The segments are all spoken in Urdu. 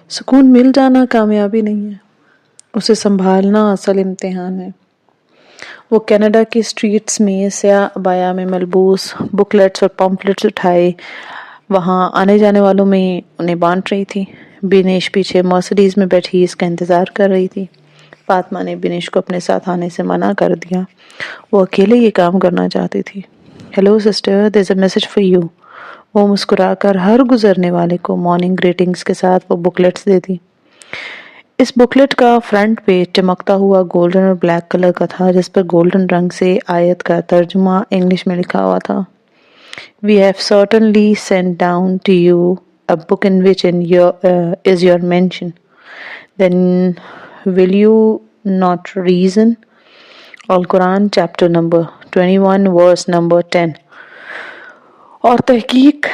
سکون مل جانا کامیابی نہیں ہے، اسے سنبھالنا اصل امتحان ہے۔ وہ کینیڈا کی سٹریٹس میں سیاہ عبایا میں ملبوس بکلیٹس اور پمفلٹس اٹھائے وہاں آنے جانے والوں میں انہیں بانٹ رہی تھی۔ بینیش پیچھے مرسڈیز میں بیٹھی اس کا انتظار کر رہی تھی۔ فاطمہ نے بینیش کو اپنے ساتھ آنے سے منع کر دیا، وہ اکیلے یہ کام کرنا چاہتی تھی۔ Hello sister, there is a message for you. وہ مسکرا کر ہر گزرنے والے کو مارننگ گریٹنگز کے ساتھ وہ بکلیٹس دیتی۔ اس بکلیٹ کا فرنٹ پیج چمکتا ہوا گولڈن اور بلیک کلر کا تھا، جس پر گولڈن رنگ سے آیت کا ترجمہ انگلش میں لکھا ہوا تھا۔ We have certainly sent down to you a book in which is your mention. Then will you not reason? Al-Quran chapter number 21 verse number 10. اور تحقیق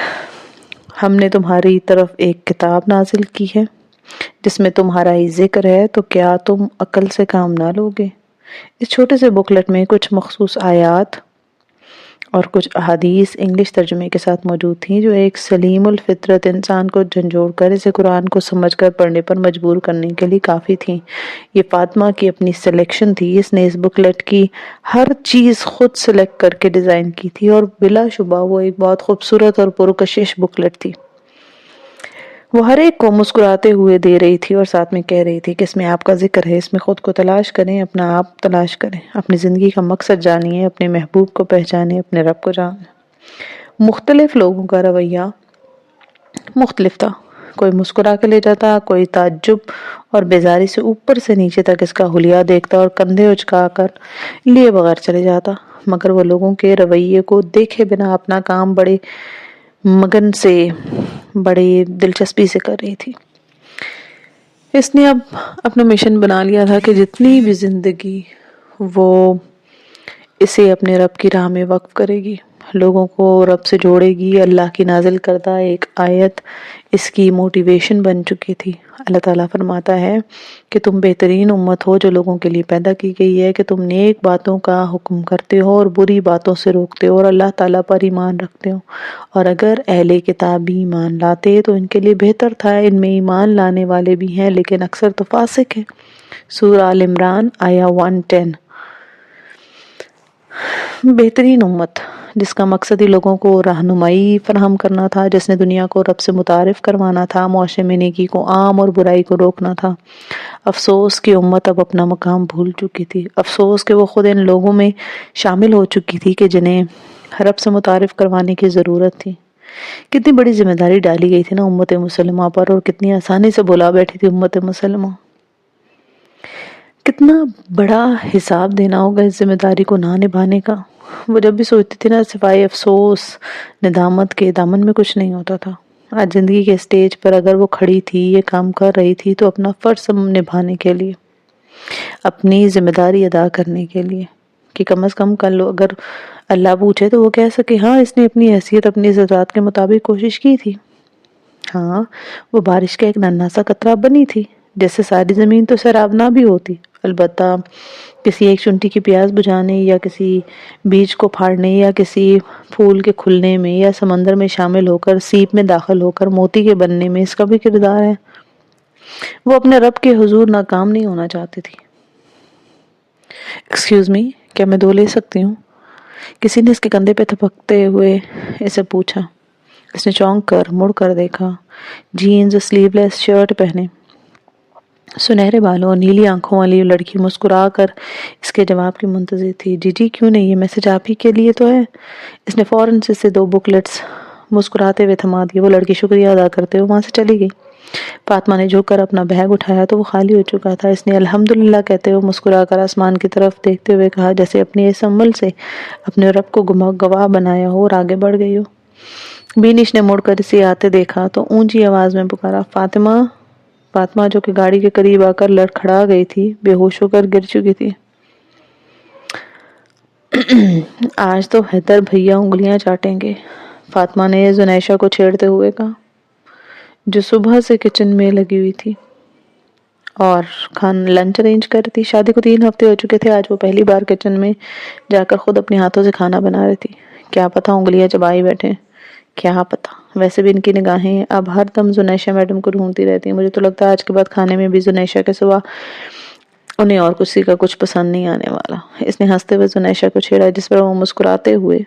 ہم نے تمہاری طرف ایک کتاب نازل کی ہے جس میں تمہارا ہی ذکر ہے، تو کیا تم عقل سے کام نہ لوگے؟ اس چھوٹے سے بکلٹ میں کچھ مخصوص آیات اور کچھ احادیث انگلش ترجمے کے ساتھ موجود تھیں جو ایک سلیم الفطرت انسان کو جھنجھوڑ کر اسے قرآن کو سمجھ کر پڑھنے پر مجبور کرنے کے لیے کافی تھیں۔ یہ فاطمہ کی اپنی سلیکشن تھی، اس نے اس بکلٹ کی ہر چیز خود سلیکٹ کر کے ڈیزائن کی تھی، اور بلا شبہ وہ ایک بہت خوبصورت اور پرکشش بکلٹ تھی۔ وہ ہر ایک کو مسکراتے ہوئے دے رہی تھی اور ساتھ میں کہہ رہی تھی کہ اس میں آپ کا ذکر ہے، اس میں خود کو تلاش کریں، اپنا آپ تلاش کریں، اپنی زندگی کا مقصد جانیے، اپنے محبوب کو پہچانیں، اپنے رب کو جانیں۔ مختلف لوگوں کا رویہ مختلف تھا، کوئی مسکرا کے لے جاتا، کوئی تعجب اور بیزاری سے اوپر سے نیچے تک اس کا حلیہ دیکھتا اور کندھے اچکا کر لیے بغیر چلے جاتا، مگر وہ لوگوں کے رویے کو دیکھے بنا اپنا کام بڑے مگن سے، بڑی دلچسپی سے کر رہی تھی۔ اس نے اب اپنا مشن بنا لیا تھا کہ جتنی بھی زندگی وہ اسے اپنے رب کی راہ میں وقف کرے گی، لوگوں کو رب سے جوڑے گی۔ اللہ کی نازل کردہ ایک آیت اس کی موٹیویشن بن چکی تھی۔ اللہ تعالیٰ فرماتا ہے کہ تم بہترین امت ہو جو لوگوں کے لیے پیدا کی گئی ہے، کہ تم نیک باتوں کا حکم کرتے ہو اور بری باتوں سے روکتے ہو اور اللہ تعالیٰ پر ایمان رکھتے ہو، اور اگر اہل کتاب بھی ایمان لاتے تو ان کے لیے بہتر تھا۔ ان میں ایمان لانے والے بھی ہیں لیکن اکثر تو فاسق ہیں۔ سورہ آل عمران آیہ 110۔ بہترین امت جس کا مقصد ہی لوگوں کو رہنمائی فراہم کرنا تھا، جس نے دنیا کو رب سے متعارف کروانا تھا، معاشرے میں نیکی کو عام اور برائی کو روکنا تھا۔ افسوس کہ امت اب اپنا مقام بھول چکی تھی، افسوس کہ وہ خود ان لوگوں میں شامل ہو چکی تھی کہ جنہیں رب سے متعارف کروانے کی ضرورت تھی۔ کتنی بڑی ذمہ داری ڈالی گئی تھی نا امت مسلمہ پر، اور کتنی آسانی سے بلا بیٹھی تھی امت مسلمہ۔ کتنا بڑا حساب دینا ہوگا اس ذمہ داری کو نہ نبھانے کا۔ وہ جب بھی سوچتی تھی نا، سوائے افسوس ندامت کے دامن میں کچھ نہیں ہوتا تھا۔ آج زندگی کے اسٹیج پر اگر وہ کھڑی تھی، یہ کام کر رہی تھی، تو اپنا فرض نبھانے کے لیے، اپنی ذمہ داری ادا کرنے کے لیے، کہ کم از کم کل اگر اللہ پوچھے تو وہ کہہ سکے ہاں اس نے اپنی حیثیت، اپنی ضرورت کے مطابق کوشش کی تھی۔ ہاں وہ بارش کا ایک ننھا سا قطرہ بنی تھی، جیسے ساری زمین تو سیراب نہ بھی ہوتی، البتہ کسی ایک چنٹی کی پیاس بجھانے، یا کسی بیج کو پھاڑنے، یا کسی پھول کے کھلنے میں، یا سمندر میں شامل ہو کر، سیپ میں داخل ہو کر موتی کے بننے میں اس کا بھی کردار ہے۔ وہ اپنے رب کے حضور ناکام نہیں ہونا چاہتی تھی۔ ایکسکیوز می، کیا میں 2 لے سکتی ہوں؟ کسی نے اس کے کندھے پہ تھپکتے ہوئے اسے پوچھا۔ اس نے چونک کر مڑ کر دیکھا۔ جینز سلیو لیس شرٹ پہنے، سنہرے بالوں اور نیلی آنکھوں والی لڑکی مسکرا کر اس کے جواب کی منتظر تھی۔ جی جی کیوں نہیں، یہ میسج آپ ہی کے لیے تو ہے۔ اس نے فوراً سے 2 بکلیٹس مسکراتے ہوئے تھما دیے۔ وہ لڑکی شکریہ ادا کرتے ہوئے وہاں سے چلی گئی۔ فاطمہ نے جھک کر اپنا بیگ اٹھایا تو وہ خالی ہو چکا تھا۔ اس نے الحمدللہ کہتے ہوئے مسکرا کر آسمان کی طرف دیکھتے ہوئے کہا، جیسے اپنے اس عمل سے اپنے رب کو گواہ بنایا ہو، اور آگے بڑھ گئی ہو۔ بینش نے مڑ کر اسے آتے دیکھا تو اونچی آواز میں پکارا، فاطمہ! فاطمہ جو کہ گاڑی کے قریب آ کر لڑکھڑا گئی تھی، بے ہوش ہو کر گر چکی تھی۔ آج تو حیدر بھیا انگلیاں چاٹیں گے، فاطمہ نے زنیشہ کو چھیڑتے ہوئے کہا، جو صبح سے کچن میں لگی ہوئی تھی اور لنچ ارینج کر رہی تھی۔ شادی کو 3 ہفتے ہو چکے تھے، آج وہ پہلی بار کچن میں جا کر خود اپنے ہاتھوں سے کھانا بنا رہی تھی۔ کیا پتہ انگلیاں چبائے بیٹھے، کیا پتہ ویسے بھی ان کی نگاہیں اب ہر دم زنیشہ میڈم کو ڈھونڈتی رہتی ہیں. مجھے تو لگتا ہے آج کے بعد کھانے میں بھی زنیشہ کے سوا انہیں اور کسی کا کچھ پسند نہیں آنے والا. اس نے ہنستے ہوئے زنیشہ کو چھیڑا جس پر وہ مسکراتے ہوئے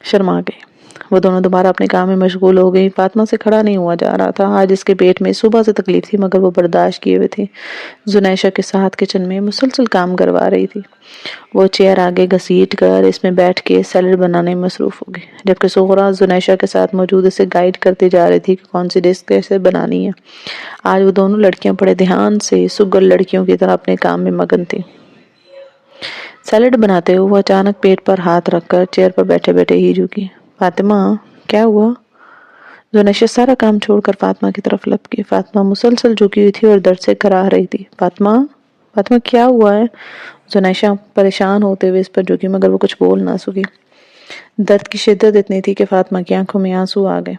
شرما گئی. وہ دونوں دوبارہ اپنے کام میں مشغول ہو گئی. فاطمہ سے کھڑا نہیں ہوا جا رہا تھا. آج اس کے پیٹ میں صبح سے تکلیف تھی مگر وہ برداشت کیے ہوئے تھی. زنیشہ کے ساتھ کچن میں مسلسل کام کروا رہی تھی. وہ چیئر آگے گھسیٹ کر اس میں بیٹھ کے سیلڈ بنانے میں مصروف ہو گئی جبکہ سغرا زنیشہ کے ساتھ موجود اسے گائیڈ کرتی جا رہی تھی کہ کون سی ڈش کیسے بنانی ہے. آج وہ دونوں لڑکیاں بڑے دھیان سے سگر لڑکیوں کی طرح اپنے کام میں مگن تھی. سیلڈ بناتے ہوئے وہ اچانک پیٹ پر ہاتھ رکھ کر چیئر پر بیٹھے بیٹھے ہی جھکی. فاطمہ کیا ہوا؟ زنیشہ سارا کام چھوڑ کر فاطمہ کی طرف لپکی. فاطمہ مسلسل جھکی ہوئی تھی اور درد سے کراہ رہی تھی. فاطمہ کیا ہوا ہے؟ زنیشہ پریشان ہوتے ہوئے اس پر جھکی مگر وہ کچھ بول نہ سکی. درد کی شدت اتنی تھی کہ فاطمہ کی آنکھوں میں آنسو آ گئے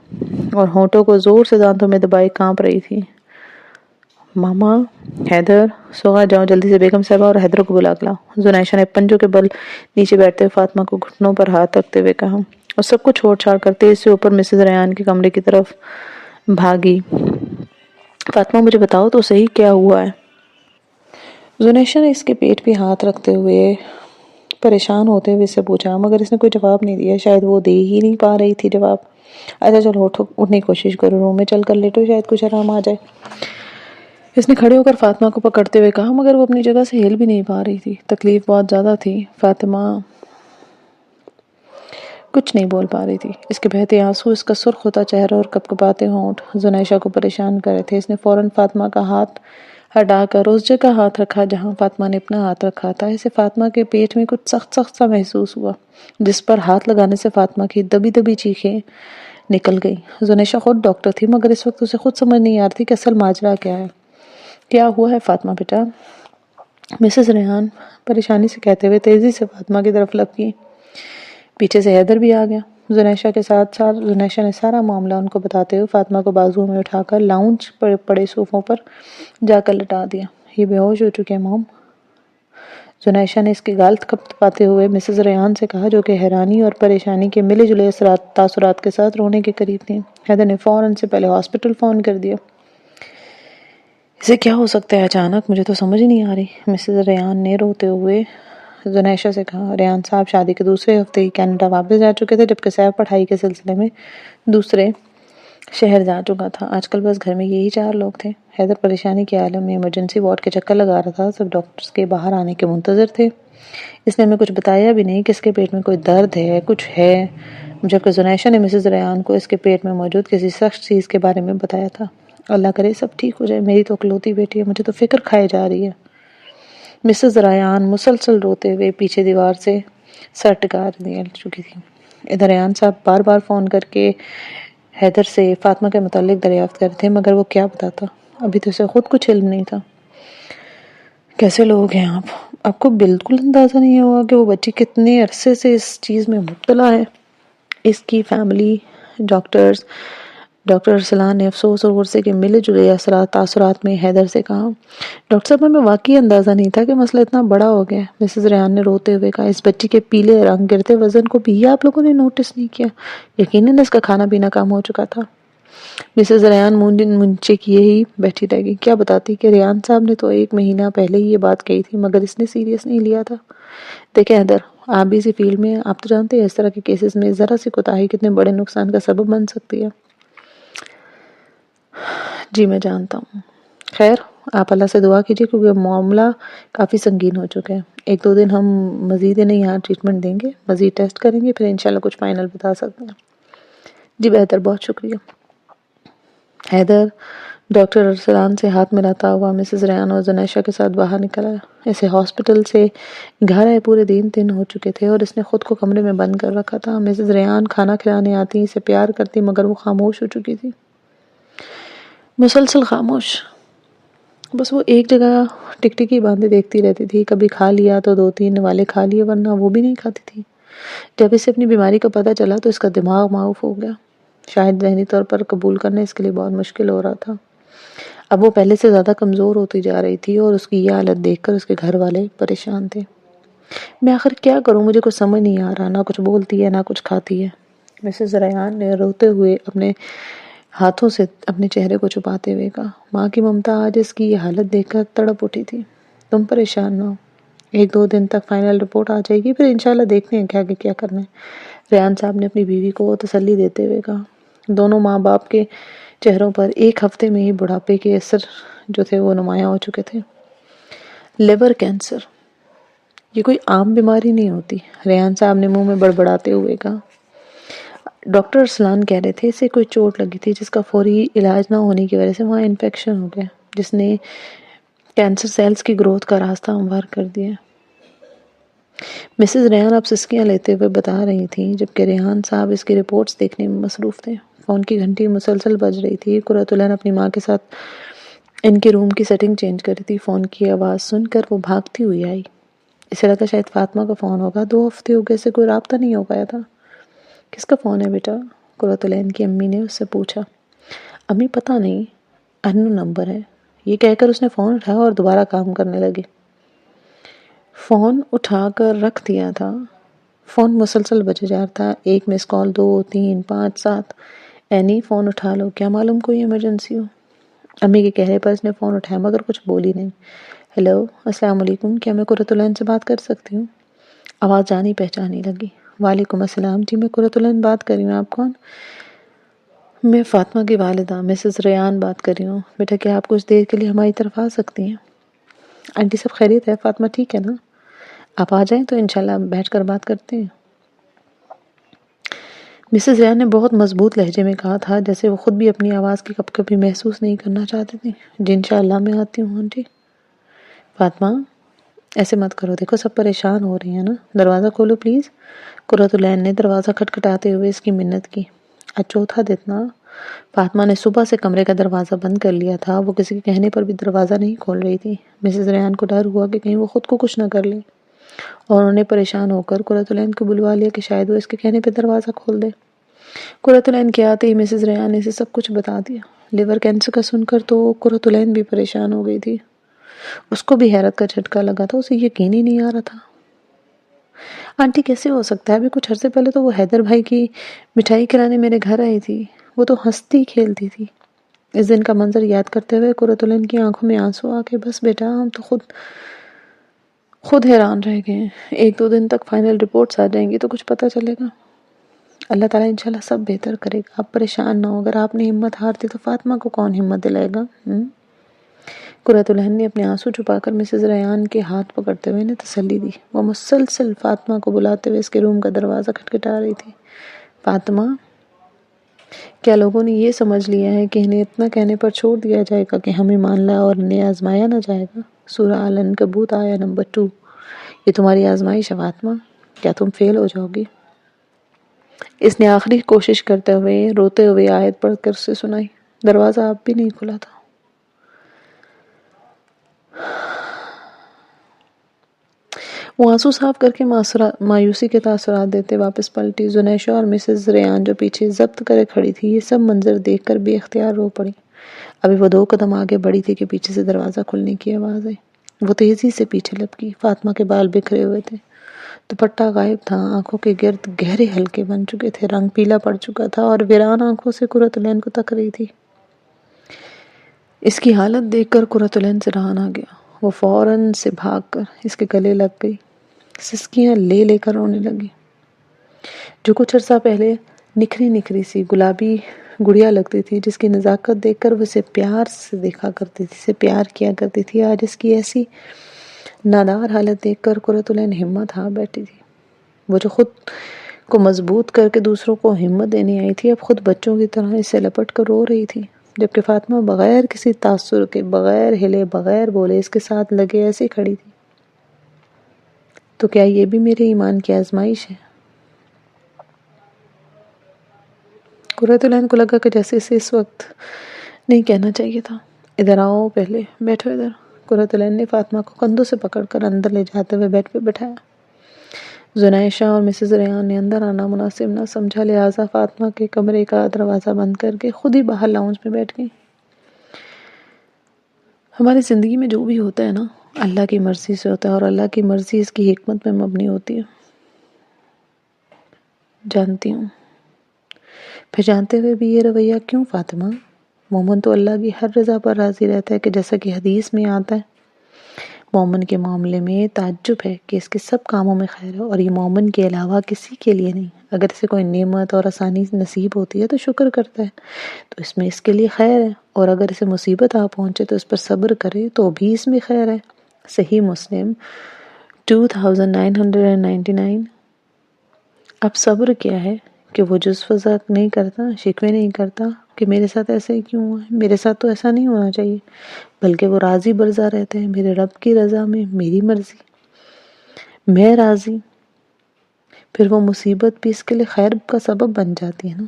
اور ہونٹوں کو زور سے دانتوں میں دبائے کانپ رہی تھی. ماما، حیدر، سوغا جاؤ جلدی سے بیگم صاحبہ اور حیدر کو بلا کے لاؤ. زنیشہ نے پنجوں کے بل نیچے بیٹھتے ہوئے فاطمہ کو گھٹنوں پر ہاتھ رکھتے ہوئے کہا اور سب کو چھوڑ چھاڑ کرتے اس سے اوپر مسز ریان کے کمرے کی طرف بھاگی. فاطمہ مجھے بتاؤ تو صحیح کیا ہوا ہے؟ زنیشہ نے اس کے پیٹ پہ ہاتھ رکھتے ہوئے پریشان ہوتے ہوئے اس سے پوچھا مگر اس نے کوئی جواب نہیں دیا. شاید وہ دے ہی نہیں پا رہی تھی جواب. اچھا چلو اٹھنے کی کوشش کرو، روم میں چل کر لیٹو، شاید کچھ آرام آ جائے. اس نے کھڑے ہو کر فاطمہ کو پکڑتے ہوئے کہا مگر وہ اپنی جگہ سے ہل بھی نہیں پا رہی تھی. تکلیف بہت زیادہ تھی. فاطمہ کچھ نہیں بول پا رہی تھی. اس کے بہتے آنسو، اس کا سرخ ہوتا چہرہ اور کپکپاتے ہونٹ زنیشہ کو پریشان کر رہے تھے. اس نے فوراً فاطمہ کا ہاتھ ہٹا کر اس جگہ ہاتھ رکھا جہاں فاطمہ نے اپنا ہاتھ رکھا تھا. اسے فاطمہ کے پیٹ میں کچھ سخت سخت سا محسوس ہوا جس پر ہاتھ لگانے سے فاطمہ کی دبی دبی چیخیں نکل گئی. زنیشہ خود ڈاکٹر تھی مگر اس وقت اسے خود سمجھ نہیں آ رہی تھی کہ اصل ماجرا کیا ہے. کیا ہوا ہے فاطمہ بیٹا؟ مسز ریحان پریشانی سے کہتے ہوئے تیزی سے فاطمہ کی طرف لپکی. پیچھے سے حیدر بھی آ گیا. زنیشہ کے ساتھ ساتھ زنیشہ نے سارا معاملہ ان کو بتاتے ہوئے فاطمہ کو بازو میں اٹھا کر لاؤنج پر پڑے صوفوں پر جا کر لٹا دیا. یہ بے ہوش ہو چکے موم. زنیشہ نے اس کی گال تھپاتے ہوئے مسز ریحان سے کہا جو کہ حیرانی اور پریشانی کے ملے جلے تاثرات کے ساتھ رونے کے قریب تھی. حیدر نے فوراً سے پہلے ہاسپٹل فون کر دیا. اسے کیا ہو سکتا ہے اچانک؟ مجھے تو سمجھ نہیں آ رہی. مسز ریحان نے روتے ہوئے زنیشہ سے کہا. ریحان صاحب شادی کے دوسرے ہفتے ہی کینیڈا واپس جا چکے تھے جبکہ سیف پڑھائی کے سلسلے میں دوسرے شہر جا چکا تھا. آج کل بس گھر میں یہی 4 لوگ تھے. حیدر پریشانی کے عالم میں ایمرجنسی وارڈ کے چکر لگا رہا تھا. سب ڈاکٹرز کے باہر آنے کے منتظر تھے. اس نے ہمیں کچھ بتایا بھی نہیں کہ اس کے پیٹ میں کوئی درد ہے، کچھ ہے، جبکہ زنیشہ نے مسز ریحان کو اس کے پیٹ میں موجود کسی سخت چیز کے بارے میں بتایا تھا. اللہ کرے سب ٹھیک ہو جائے. میری تو اکلوتی بیٹی ہے، مجھے تو فکر کھائے جا رہی ہے. مسز ریحان مسلسل روتے ہوئے پیچھے دیوار سے سر ٹکا چکی تھی. ادھر ریحان صاحب بار بار فون کر کے حیدر سے فاطمہ کے متعلق دریافت کر رہے تھے مگر وہ کیا بتاتا. ابھی تو اسے خود کچھ علم نہیں تھا. کیسے لوگ ہیں آپ کو بالکل اندازہ نہیں ہوا کہ وہ بچی کتنے عرصے سے اس چیز میں مبتلا ہے. اس کی فیملی، ڈاکٹر ارسلان نے افسوس اور غصے کے ملے جلے تاثرات میں حیدر سے کہا. ڈاکٹر صاحب ہمیں واقعی اندازہ نہیں تھا کہ مسئلہ اتنا بڑا ہو گیا. مسز ریحان نے روتے ہوئے کہا. اس بچی کے پیلے رنگ گرتے وزن کو بھی آپ لوگوں نے نوٹس نہیں کیا؟ یقیناً اس کا کھانا پینا کم ہو چکا تھا. مسز ریحان منچے کیے ہی بیٹھی رہ گئی. کیا بتاتی کہ ریحان صاحب نے تو 1 مہینہ پہلے ہی یہ بات کہی تھی مگر اس نے سیریس نہیں لیا تھا. دیکھیں حیدر، آپ بھی اسی فیلڈ میں، آپ تو جانتے ہیں اس طرح کے کیسز میں ذرا سی کوتاہی کتنے بڑے نقصان کا سبب بن سکتی ہے. جی میں جانتا ہوں. خیر آپ اللہ سے دعا کیجیے کیونکہ معاملہ کافی سنگین ہو چکا ہے. 1-2 دن ہم مزید انہیں یہاں ٹریٹمنٹ دیں گے، مزید ٹیسٹ کریں گے، پھر انشاءاللہ کچھ فائنل بتا سکتے ہیں. جی بہتر، بہت شکریہ. حیدر ڈاکٹر ارسلان سے ہاتھ ملاتا ہوا مسز ریحان اور زنیشہ کے ساتھ باہر نکل آیا. اسے ہاسپٹل سے گھر آئے پورے 3 دن ہو چکے تھے اور اس نے خود کو کمرے میں بند کر رکھا تھا. مسز ریحان کھانا کھلانے آتی، اسے پیار کرتی مگر وہ خاموش ہو چکی تھی. مسلسل خاموش. بس وہ ایک جگہ ٹکٹکی باندھے دیکھتی رہتی تھی. کبھی کھا لیا تو 2-3 نوالے کھا لیے ورنہ وہ بھی نہیں کھاتی تھی. جب اسے اپنی بیماری کا پتہ چلا تو اس کا دماغ معاف ہو گیا. شاید ذہنی طور پر قبول کرنا اس کے لیے بہت مشکل ہو رہا تھا. اب وہ پہلے سے زیادہ کمزور ہوتی جا رہی تھی اور اس کی یہ حالت دیکھ کر اس کے گھر والے پریشان تھے. میں آخر کیا کروں؟ مجھے کچھ سمجھ نہیں آ رہا. نہ کچھ بولتی ہے نہ کچھ کھاتی ہے. مسز ریان نے روتے ہوئے اپنے ہاتھوں سے اپنے چہرے کو چھپاتے ہوئے کہا، ماں کی ممتا آج اس کی یہ حالت دیکھ کر تڑپ اٹھی تھی۔ تم پریشان نہ ہو، 1-2 دن تک فائنل رپورٹ آ جائے گی، پھر انشاءاللہ دیکھتے ہیں کہ آگے کیا کرنا ہے، ریان صاحب نے اپنی بیوی کو تسلی دیتے ہوئے کہا۔ دونوں ماں باپ کے چہروں پر 1 ہفتے میں ہی بڑھاپے کے اثر جو تھے وہ نمایاں ہو چکے تھے۔ لیور کینسر یہ کوئی عام بیماری نہیں ہوتی، ریان صاحب نے منہ میں بڑبڑاتے ہوئے کہا۔ ڈاکٹر ارسلان کہہ رہے تھے اسے کوئی چوٹ لگی تھی جس کا فوری علاج نہ ہونے کی وجہ سے وہاں انفیکشن ہو گیا، جس نے کینسر سیلز کی گروتھ کا راستہ ہموار کر دیا۔ مسز ریان اب سسکیاں لیتے ہوئے بتا رہی تھیں، جبکہ ریحان صاحب اس کی رپورٹس دیکھنے میں مصروف تھے۔ فون کی گھنٹی مسلسل بج رہی تھی۔ قرۃ العین اپنی ماں کے ساتھ ان کے روم کی سیٹنگ چینج کر رہی تھی۔ فون کی آواز سن کر وہ بھاگتی ہوئی آئی۔ اسے لگا شاید فاطمہ کا فون ہوگا، 2 ہفتے ہو گئے سے کوئی رابطہ نہیں ہو پایا تھا۔ کس کا فون ہے بیٹا؟ قرۃ العین کی امی نے اس سے پوچھا۔ امی پتہ نہیں، انون نمبر ہے، یہ کہہ کر اس نے فون اٹھایا اور دوبارہ کام کرنے لگی۔ فون اٹھا کر رکھ دیا تھا، فون مسلسل بجے جا رہا تھا، 1 مس کال، 2 3 5 7۔ اینی فون اٹھا لو، کیا معلوم کوئی ایمرجنسی ہو۔ امی کے کہنے پر اس نے فون اٹھایا مگر کچھ بولی نہیں۔ ہیلو، السلام علیکم، کیا میں قرۃ العین سے بات کر سکتی ہوں؟ آواز جانی پہچانی لگی۔ وعلیکم السلام، جی میں قرۃ العین بات کر رہی ہوں، آپ کون؟ میں فاطمہ کی والدہ مسز ریان بات کر رہی ہوں۔ بیٹا کیا آپ کچھ دیر کے لیے ہماری طرف آ سکتی ہیں؟ آنٹی سب خیریت ہے؟ فاطمہ ٹھیک ہے نا؟ آپ آ جائیں تو انشاءاللہ بیٹھ کر بات کرتے ہیں۔ مسز ریان نے بہت مضبوط لہجے میں کہا تھا، جیسے وہ خود بھی اپنی آواز کی کبھی کبھی محسوس نہیں کرنا چاہتی تھی۔ جی انشاءاللہ میں آتی ہوں آنٹی۔ فاطمہ ایسے مت کرو، دیکھو سب پریشان ہو رہی ہیں نا، دروازہ کھولو پلیز۔ قرۃ العین نے دروازہ کھٹکھٹاتے ہوئے اس کی منت کی۔ آج چوتھا دن نا۔ فاطمہ نے صبح سے کمرے کا دروازہ بند کر لیا تھا، وہ کسی کے کہنے پر بھی دروازہ نہیں کھول رہی تھی۔ مسز ریان کو ڈر ہوا کہ کہیں وہ خود کو کچھ نہ کر لے، اور انہوں نے پریشان ہو کر قرۃ العین کو بلوا لیا کہ شاید وہ اس کے کہنے پہ دروازہ کھول دے۔ قرۃ العین کے آتے ہی مسز ریان نے اسے سب کچھ بتا دیا۔ لیور کینسر کا سن کر تو قرۃ العین بھی پریشان ہو گئی تھی۔ اس کو بھی حیرت کا جھٹکا لگا تھا، اسے یقین ہی نہیں آ رہا تھا۔ آنٹی کیسے ہو سکتا ہے؟ ابھی کچھ عرصے پہلے تو وہ حیدر بھائی کی مٹھائی کھلانے میرے گھر آئی تھی، وہ تو ہنستی کھیلتی تھی۔ اس دن کا منظر یاد کرتے ہوئے قرۃ العین کی آنکھوں میں آنسو آ کے، بس بیٹا ہم تو خود حیران رہ گئے ہیں، 1-2 دن تک فائنل رپورٹس آ جائیں گی تو کچھ پتہ چلے گا۔ اللہ تعالیٰ انشاءاللہ سب بہتر کرے گا، آپ پریشان نہ ہو، اگر آپ نے ہمت ہار دی تو فاطمہ کو کون ہمت دلائے گا؟ قرۃ العین نے اپنے آنسو چھپا کر مسز ریان کے ہاتھ پکڑتے ہوئے انہیں تسلی دی۔ وہ مسلسل فاطمہ کو بلاتے ہوئے اس کے روم کا دروازہ کھٹکھٹا رہی تھی۔ فاطمہ، کیا لوگوں نے یہ سمجھ لیا ہے کہ انہیں اتنا کہنے پر چھوڑ دیا جائے گا کہ ہم ایمان لائیں اور انہیں آزمایا نہ جائے گا؟ سورہ العنکبوت آیہ نمبر 2۔ یہ تمہاری آزمائش ہے فاطمہ، کیا تم فیل ہو جاؤ گی؟ اس نے آخری کوشش کرتے ہوئے روتے ہوئے آیت پڑھ کر اسے سنائی۔ دروازہ اب بھی نہیں کھلا تھا۔ وہ آنسو صاف کر کے مایوسی کے تاثرات دیتے واپس پلٹی۔ زنیشہ اور مسز ریان جو پیچھے ضبط کرے کھڑی تھی، یہ سب منظر دیکھ کر بے اختیار رو پڑی۔ ابھی وہ 2 قدم آگے بڑھی تھی کہ پیچھے سے دروازہ کھلنے کی آواز آئی۔ وہ تیزی سے پیچھے لپکی۔ فاطمہ کے بال بکھرے ہوئے تھے، دوپٹہ غائب تھا، آنکھوں کے گرد گہرے حلقے بن چکے تھے، رنگ پیلا پڑ چکا تھا اور ویران آنکھوں سے قرۃ العین کو تک رہی تھی۔ اس کی حالت دیکھ کر قرۃ العین سے رہا نہ گیا۔ وہ فوراً سے بھاگ کر اس کے گلے لگ گئی، سسکیاں لے لے کر رونے لگی۔ جو کچھ عرصہ پہلے نکھری نکھری سی گلابی گڑیا لگتی تھی، جس کی نزاکت دیکھ کر وہ اسے پیار سے دیکھا کرتی تھی، اسے پیار کیا کرتی تھی، آج اس کی ایسی نادار حالت دیکھ کر قرۃ العین ہمت ہار بیٹھی تھی۔ وہ جو خود کو مضبوط کر کے دوسروں کو ہمت دینے آئی تھی، اب خود بچوں کی طرح اسے لپٹ کر رو رہی تھی، جبکہ فاطمہ بغیر کسی تاثر کے، بغیر ہلے، بغیر بولے اس کے ساتھ لگے ایسی کھڑی تھی۔ تو کیا یہ بھی میرے ایمان کی آزمائش ہے؟ قرۃ العین کو لگا کہ جیسے اسے اس وقت نہیں کہنا چاہیے تھا۔ ادھر آؤ، پہلے بیٹھو ادھر۔ قرۃ العین نے فاطمہ کو کندھوں سے پکڑ کر اندر لے جاتے ہوئے بیڈ پہ بٹھایا۔ زنیشہ اور مسز ریان نے اندر آنا مناسب نہ سمجھا، لہٰذا فاطمہ کے کمرے کا دروازہ بند کر کے خود ہی باہر لاؤنج میں بیٹھ گئی۔ ہماری زندگی میں جو بھی ہوتا ہے نا، اللہ کی مرضی سے ہوتا ہے، اور اللہ کی مرضی اس کی حکمت میں مبنی ہوتی ہے۔ جانتی ہوں پھر جانتے ہوئے بھی یہ رویہ کیوں فاطمہ؟ مومن تو اللہ کی ہر رضا پر راضی رہتا ہے کہ جیسا کہ حدیث میں آتا ہے، مومن کے معاملے میں تعجب ہے کہ اس کے سب کاموں میں خیر ہے، اور یہ مومن کے علاوہ کسی کے لیے نہیں۔ اگر اسے کوئی نعمت اور آسانی نصیب ہوتی ہے تو شکر کرتا ہے، تو اس میں اس کے لیے خیر ہے، اور اگر اسے مصیبت آ پہنچے تو اس پر صبر کرے تو بھی اس میں خیر ہے۔ صحیح مسلم 2999۔ اب صبر کیا ہے کہ وہ جز فضا نہیں کرتا، شکوے نہیں کرتا کہ میرے ساتھ ایسا ہی کیوں ہوا ہے، میرے ساتھ تو ایسا نہیں ہونا چاہیے، بلکہ وہ راضی برضا رہتے ہیں میرے رب کی رضا میں، میری مرضی، میں راضی۔ پھر وہ مصیبت بھی اس کے لیے خیر کا سبب بن جاتی ہے نا۔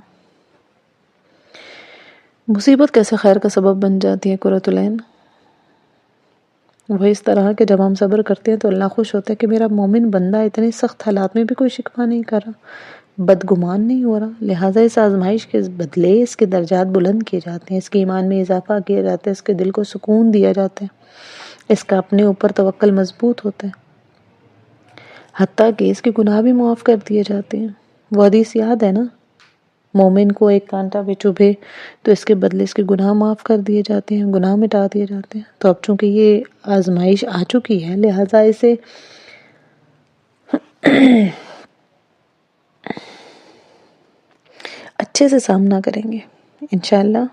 مصیبت کیسے خیر کا سبب بن جاتی ہے قرۃ العین؟ وہ اس طرح کہ جب ہم صبر کرتے ہیں تو اللہ خوش ہوتا ہے کہ میرا مومن بندہ اتنے سخت حالات میں بھی کوئی شکوہ نہیں کر رہا، بدگمان نہیں ہو رہا، لہٰذا اس آزمائش کے بدلے اس کے درجات بلند کیے جاتے ہیں، اس کے ایمان میں اضافہ کیا جاتا ہے، اس کے دل کو سکون دیا جاتا ہے، اس کا اپنے اوپر توکل مضبوط ہوتا ہے، حتیٰ کہ اس کے گناہ بھی معاف کر دیے جاتے ہیں۔ وہ حدیث یاد ہے نا، مومن کو ایک کانٹا بھی چبھے تو اس کے بدلے اس کے گناہ معاف کر دیے جاتے ہیں، گناہ مٹا دیے جاتے ہیں۔ تو اب چونکہ یہ آزمائش آ چکی ہے، لہٰذا اسے اچھے سے سامنا کریں گے انشاءاللہ۔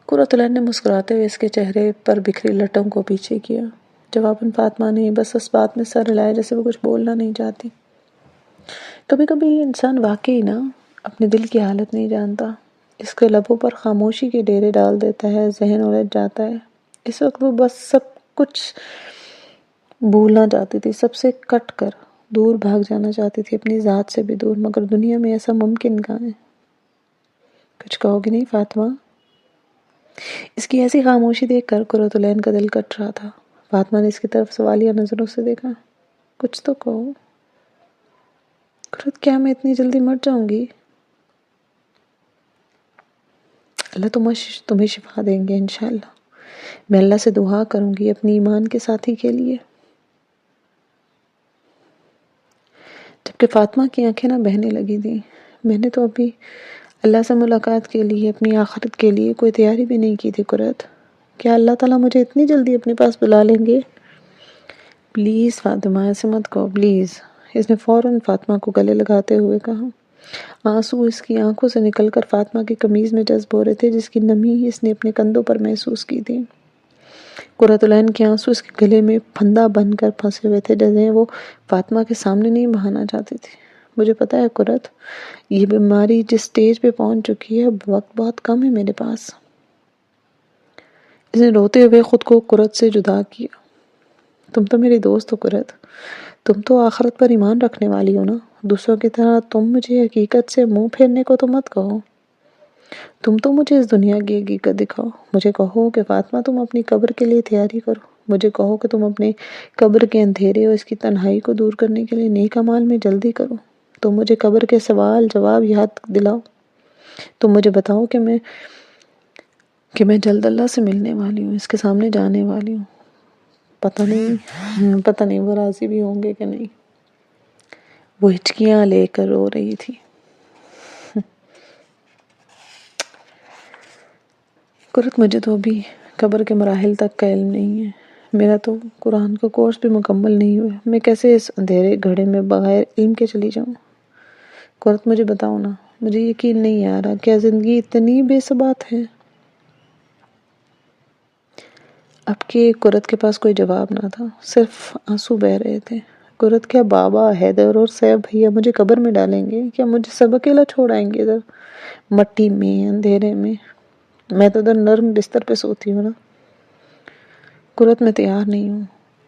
قرۃ العین نے مسکراتے ہوئے اس کے چہرے پر بکھری لٹوں کو پیچھے کیا۔ جواباً فاطمہ نے بس اس بات میں سر ہلایا جیسے وہ کچھ بولنا نہیں چاہتی۔ کبھی کبھی انسان واقعی نا اپنے دل کی حالت نہیں جانتا، اس کے لبوں پر خاموشی کے ڈیرے ڈال دیتا ہے، ذہن الجھ جاتا ہے۔ اس وقت وہ بس سب کچھ بھولنا چاہتی تھی، سب سے کٹ کر دور بھاگ جانا چاہتی تھی، اپنی ذات سے بھی دور، مگر دنیا میں ایسا ممکن کہاں ہے؟ کچھ کہو گی نہیں فاطمہ؟ اس کی ایسی خاموشی دیکھ کر قرۃ العین کا دل کٹ رہا تھا۔ فاطمہ نے اس کی طرف سوالیہ نظروں سے دیکھا۔ کچھ تو کہو۔ قرۃ، کیا میں اتنی جلدی مر جاؤں گی؟ اللہ تمہیں شفا دیں گے انشاءاللہ۔ میں اللہ سے دعا کروں گی اپنی ایمان کے ساتھی کے لیے۔ جبکہ فاطمہ کی آنکھیں نہ بہنے لگی تھیں۔ میں نے تو ابھی اللہ سے ملاقات کے لیے، اپنی آخرت کے لیے کوئی تیاری بھی نہیں کی تھی قرۃ۔ کیا اللہ تعالیٰ مجھے اتنی جلدی اپنے پاس بلا لیں گے؟ پلیز فاطمہ، ایسے مت کہو پلیز، اس نے فوراً فاطمہ کو گلے لگاتے ہوئے کہا۔ آنسو اس کی آنکھوں سے نکل کر فاطمہ کی قمیض میں جذب ہو رہے تھے، جس کی نمی اس نے اپنے کندھوں پر محسوس کی تھی۔ قرۃ العین کے آنسو اس کے گلے میں پھندا بن کر پھنسے ہوئے تھے، جیسے وہ فاطمہ کے سامنے نہیں بہانا چاہتی تھی۔ مجھے پتا ہے قرۃ، یہ بیماری جس سٹیج پہ پہنچ چکی ہے، وقت بہت کم ہے میرے پاس۔ اس نے روتے ہوئے خود کو قرۃ سے جدا کیا۔ تم تو میری دوست ہو قرۃ، تم تو آخرت پر ایمان رکھنے والی ہو نا، دوسروں کی طرح تم مجھے حقیقت سے منہ پھیرنے کو تو مت کہو۔ تم تو مجھے اس دنیا کی حقیقت دکھاؤ۔ مجھے کہو کہ فاطمہ تم اپنی قبر کے لیے تیاری کرو، مجھے کہو کہ تم اپنے قبر کے اندھیرے اور اس کی تنہائی کو دور کرنے کے لیے نیک اعمال میں جلدی کرو۔ تم مجھے قبر کے سوال جواب یاد دلاؤ۔ تم مجھے بتاؤ کہ میں جلد اللہ سے ملنے والی ہوں، اس کے سامنے جانے والی ہوں۔ پتہ نہیں وہ راضی بھی ہوں گے کہ نہیں۔ وہ ہچکیاں لے کر رو رہی تھی۔ قرۃ، مجھے تو ابھی قبر کے مراحل تک کا علم نہیں ہے، میرا تو قرآن کا کورس بھی مکمل نہیں ہوا، میں کیسے اس اندھیرے گھڑے میں بغیر علم کے چلی جاؤں؟ قرۃ مجھے بتاؤ نا، مجھے یقین نہیں آ رہا، کیا زندگی اتنی بے ثبات ہے؟ اب کہ قرۃ کے پاس کوئی جواب نہ تھا، صرف آنسو بہہ رہے تھے۔ قرۃ، کیا بابا حیدر اور سیب بھیا مجھے قبر میں ڈالیں گے؟ کیا مجھے سب اکیلا چھوڑ آئیں گے ادھر مٹی میں، اندھیرے میں؟ میں تو ادھر نرم بستر پہ سوتی ہوں نا۔ قرۃ، میں تیار نہیں ہوں،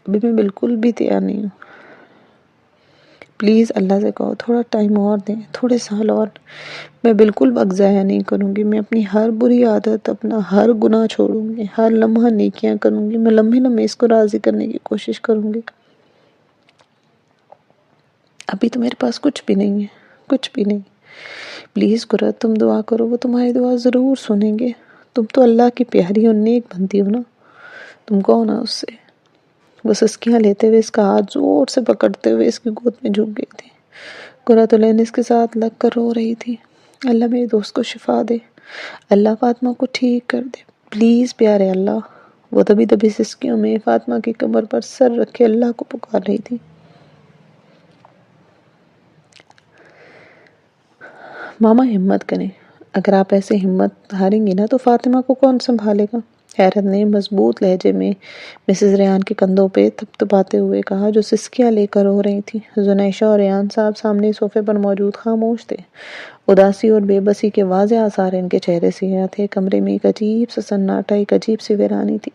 ابھی میں بالکل بھی تیار نہیں ہوں۔ پلیز اللہ سے کہو تھوڑا ٹائم اور دیں، تھوڑے سال اور۔ میں بالکل وقت ضائع نہیں کروں گی، میں اپنی ہر بری عادت، اپنا ہر گناہ چھوڑوں گی، ہر لمحہ نیکیاں کروں گی، میں لمحے لمحے اس کو راضی کرنے کی کوشش کروں گی۔ ابھی تو میرے پاس کچھ بھی نہیں ہے، کچھ بھی نہیں۔ پلیز قرۃ، تم دعا کرو، وہ تمہاری دعا ضرور سنیں گے۔ تم تو اللہ کی پیاری اور نیک بندی ہو نا، تم کہو نا اس سے۔ وہ سسکیاں لیتے ہوئے اس کا ہاتھ زور سے پکڑتے ہوئے اس کی گود میں جھک گئی تھی۔ قرۃ العین اس کے ساتھ لگ کر رو رہی تھی۔ اللہ میری دوست کو شفا دے، اللہ فاطمہ کو ٹھیک کر دے، پلیز پیارے اللہ۔ وہ دبی دبی سسکیوں میں فاطمہ کی کمر پر سر رکھے اللہ کو پکار رہی تھی۔ ماما ہمت کریں، اگر آپ ایسے ہمت ہاریں گی نا تو فاطمہ کو کون سنبھالے گا؟ حیرت نے مضبوط لہجے میں مسز ریان کے کندھوں پہ تھپتھپاتے ہوئے کہا، جو سسکیاں لے کر رو رہی تھی۔ زنیشہ اور ریان صاحب سامنے صوفے پر موجود خاموش تھے۔ اداسی اور بے بسی کے واضح آثار ان کے چہرے سے یہ تھے۔ کمرے میں ایک عجیب سا سناٹا، ایک عجیب سی ویرانی تھی۔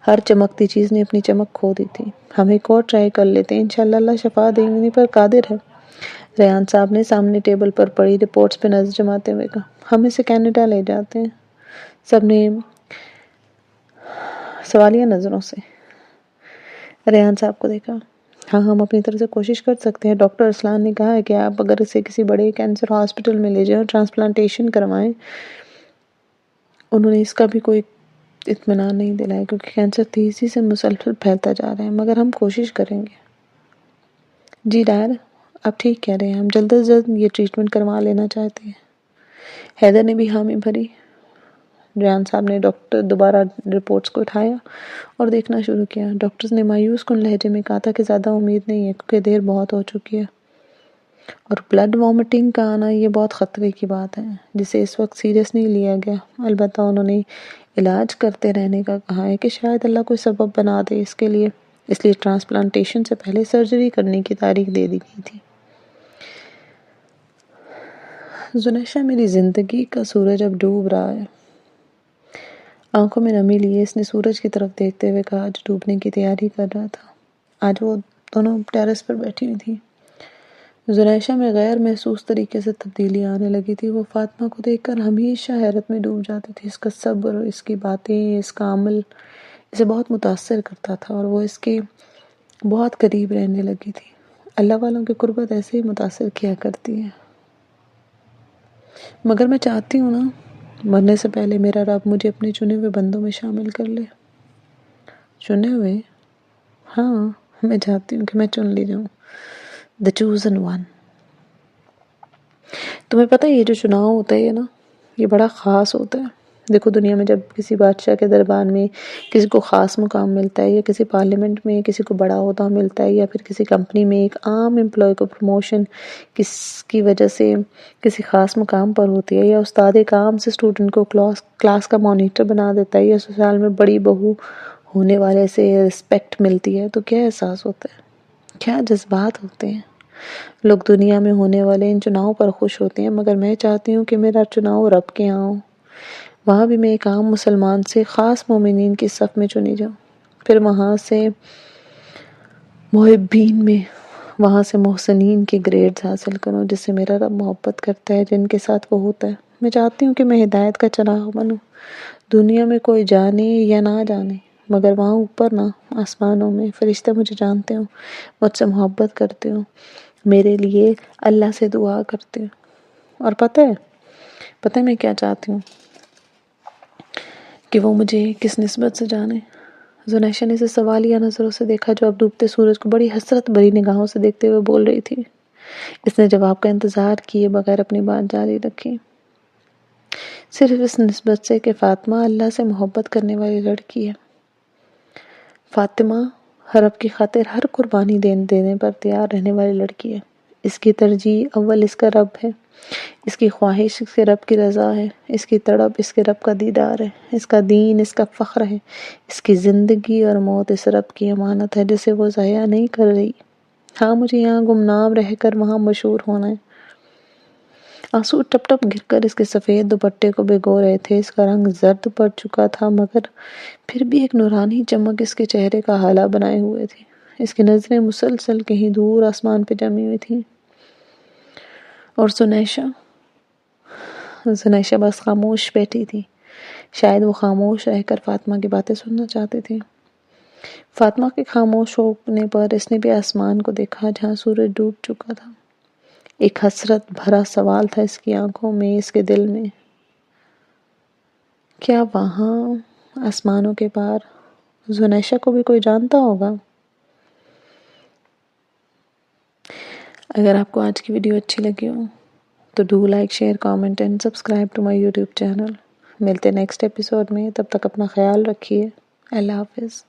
ہر چمکتی چیز نے اپنی چمک کھو دی تھی۔ ہم ایک اور ٹرائی کر لیتے ہیں، انشاءاللہ اللہ شفا دینے پر قادر ہے، ریان صاحب نے سامنے ٹیبل پر پڑی رپورٹس پہ نظر جماتے ہوئے کہا۔ ہم اسے کینیڈا لے جاتے ہیں۔ سب نے سوالیہ نظروں سے ریان صاحب کو دیکھا۔ ہاں، ہم اپنی طرف سے کوشش کر سکتے ہیں۔ ڈاکٹر اسلان نے کہا ہے کہ آپ اگر اسے کسی بڑے کینسر ہاسپٹل میں لے جائیں اور ٹرانسپلانٹیشن کروائیں۔ انہوں نے اس کا بھی کوئی اطمینان نہیں دلایا کیونکہ کینسر تیزی سے مسلسل پھیلتا جا رہا ہے، مگر ہم کوشش کریں گے۔ جی ڈائر، آپ ٹھیک کہہ رہے ہیں، ہم جلد از جلد یہ ٹریٹمنٹ کروا لینا چاہتے ہیں۔ حیدر نے بھی حامی بھری۔ ریان صاحب نے دوبارہ رپورٹس کو اٹھایا اور دیکھنا شروع کیا۔ ڈاکٹرز نے مایوس کن لہجے میں کہا تھا کہ زیادہ امید نہیں ہے کیونکہ دیر بہت ہو چکی ہے، اور بلڈ وامٹنگ کا آنا یہ بہت خطرے کی بات ہے جسے اس وقت سیریس نہیں لیا گیا۔ البتہ انہوں نے علاج کرتے رہنے کا کہا ہے کہ شاید اللہ کوئی سبب بنا دے اس لیے ٹرانسپلانٹیشن سے پہلے سرجری کرنے کی تاریخ دے دی گئی تھی۔ زنیشہ، میری زندگی کا سورج اب ڈوب رہا ہے۔ آنکھوں میں نمی لیے اس نے سورج کی طرف دیکھتے ہوئے کہا جو ڈوبنے کی تیاری کر رہا تھا۔ آج وہ دونوں ٹیرس پر بیٹھی ہوئی تھیں۔ زنیشہ میں غیر محسوس طریقے سے تبدیلی آنے لگی تھی۔ وہ فاطمہ کو دیکھ کر ہمیشہ حیرت میں ڈوب جاتی تھی۔ اس کا صبر، اس کی باتیں، اس کا عمل اسے بہت متاثر کرتا تھا اور وہ اس کے بہت قریب رہنے لگی تھی۔ اللہ والوں کی قربت ایسے ہی متاثر کیا کرتی ہے۔ مگر میں چاہتی ہوں نا، مرنے سے پہلے میرا رب مجھے اپنے چنے ہوئے بندوں میں شامل کر لے۔ چنے ہوئے؟ ہاں، میں چاہتی ہوں کہ میں چن لی جاؤں، the chosen one۔ تمہیں پتہ ہے یہ جو چناؤ ہوتا ہے نا، یہ بڑا خاص ہوتا ہے۔ دیکھو دنیا میں جب کسی بادشاہ کے دربار میں کسی کو خاص مقام ملتا ہے، یا کسی پارلیمنٹ میں کسی کو بڑا عہدہ ملتا ہے، یا پھر کسی کمپنی میں ایک عام امپلائی کو پروموشن کس کی وجہ سے کسی خاص مقام پر ہوتی ہے، یا استاد ایک عام سے اسٹوڈنٹ کو کلاس کا مانیٹر بنا دیتا ہے، یا سسرال میں بڑی بہو ہونے والے سے رسپیکٹ ملتی ہے، تو کیا احساس ہوتا ہے، کیا جذبات ہوتے ہیں۔ لوگ دنیا میں ہونے والے ان چناؤں پر خوش ہوتے ہیں، مگر میں چاہتی ہوں کہ میرا چناؤ رب کے یہاں ہو، وہاں بھی میں ایک عام مسلمان سے خاص مومنین کی صف میں چنی جاؤں، پھر وہاں سے محبین میں، وہاں سے محسنین کے گریڈز حاصل کروں جس سے میرا رب محبت کرتا ہے، جن کے ساتھ وہ ہوتا ہے۔ میں چاہتی ہوں کہ میں ہدایت کا چراغ بنوں، دنیا میں کوئی جانے یا نہ جانے، مگر وہاں اوپر نا آسمانوں میں فرشتے مجھے جانتے ہوں، مجھ سے محبت کرتے ہوں، میرے لیے اللہ سے دعا کرتے ہوں۔ اور پتہ ہے میں کیا چاہتی ہوں؟ کہ وہ مجھے کس نسبت سے جانے۔ زنیشہ نے اسے سوالیہ نظروں سے دیکھا جو اب ڈوبتے سورج کو بڑی حسرت بھری نگاہوں سے دیکھتے ہوئے بول رہی تھی۔ اس نے جواب کا انتظار کیے بغیر اپنی بات جاری رکھی۔ صرف اس نسبت سے کہ فاطمہ اللہ سے محبت کرنے والی لڑکی ہے۔ فاطمہ رب کی خاطر ہر قربانی دینے پر تیار رہنے والی لڑکی ہے۔ اس کی ترجیح اول اس کا رب ہے، اس کی خواہش اس کے رب کی رضا ہے، اس کی تڑپ اس کے رب کا دیدار ہے، اس کا دین اس کا فخر ہے، اس کی زندگی اور موت اس رب کی امانت ہے جسے وہ ضائع نہیں کر رہی۔ ہاں، مجھے یہاں گمنام رہ کر وہاں مشہور ہونا ہے۔ آنسو ٹپ ٹپ گر کر اس کے سفید دوپٹے کو بھگو رہے تھے۔ اس کا رنگ زرد پڑ چکا تھا، مگر پھر بھی ایک نورانی چمک اس کے چہرے کا ہالہ بنائے ہوئے تھی۔ اس کی نظریں مسلسل کہیں دور آسمان پہ جمی ہوئی تھیں۔ اور زنیشہ بس خاموش بیٹھی تھی۔ شاید وہ خاموش رہ کر فاطمہ کی باتیں سننا چاہتی تھی۔ فاطمہ کے خاموش ہونے پر اس نے بھی آسمان کو دیکھا جہاں سورج ڈوب چکا تھا۔ ایک حسرت بھرا سوال تھا اس کی آنکھوں میں، اس کے دل میں۔ کیا وہاں آسمانوں کے پار زنیشہ کو بھی کوئی جانتا ہوگا؟ اگر آپ کو آج کی ویڈیو اچھی لگی ہو تو do like share comment and subscribe to my YouTube channel. ملتے نیکسٹ ایپیسوڈ میں، تب تک اپنا خیال رکھیے. اللہ حافظ.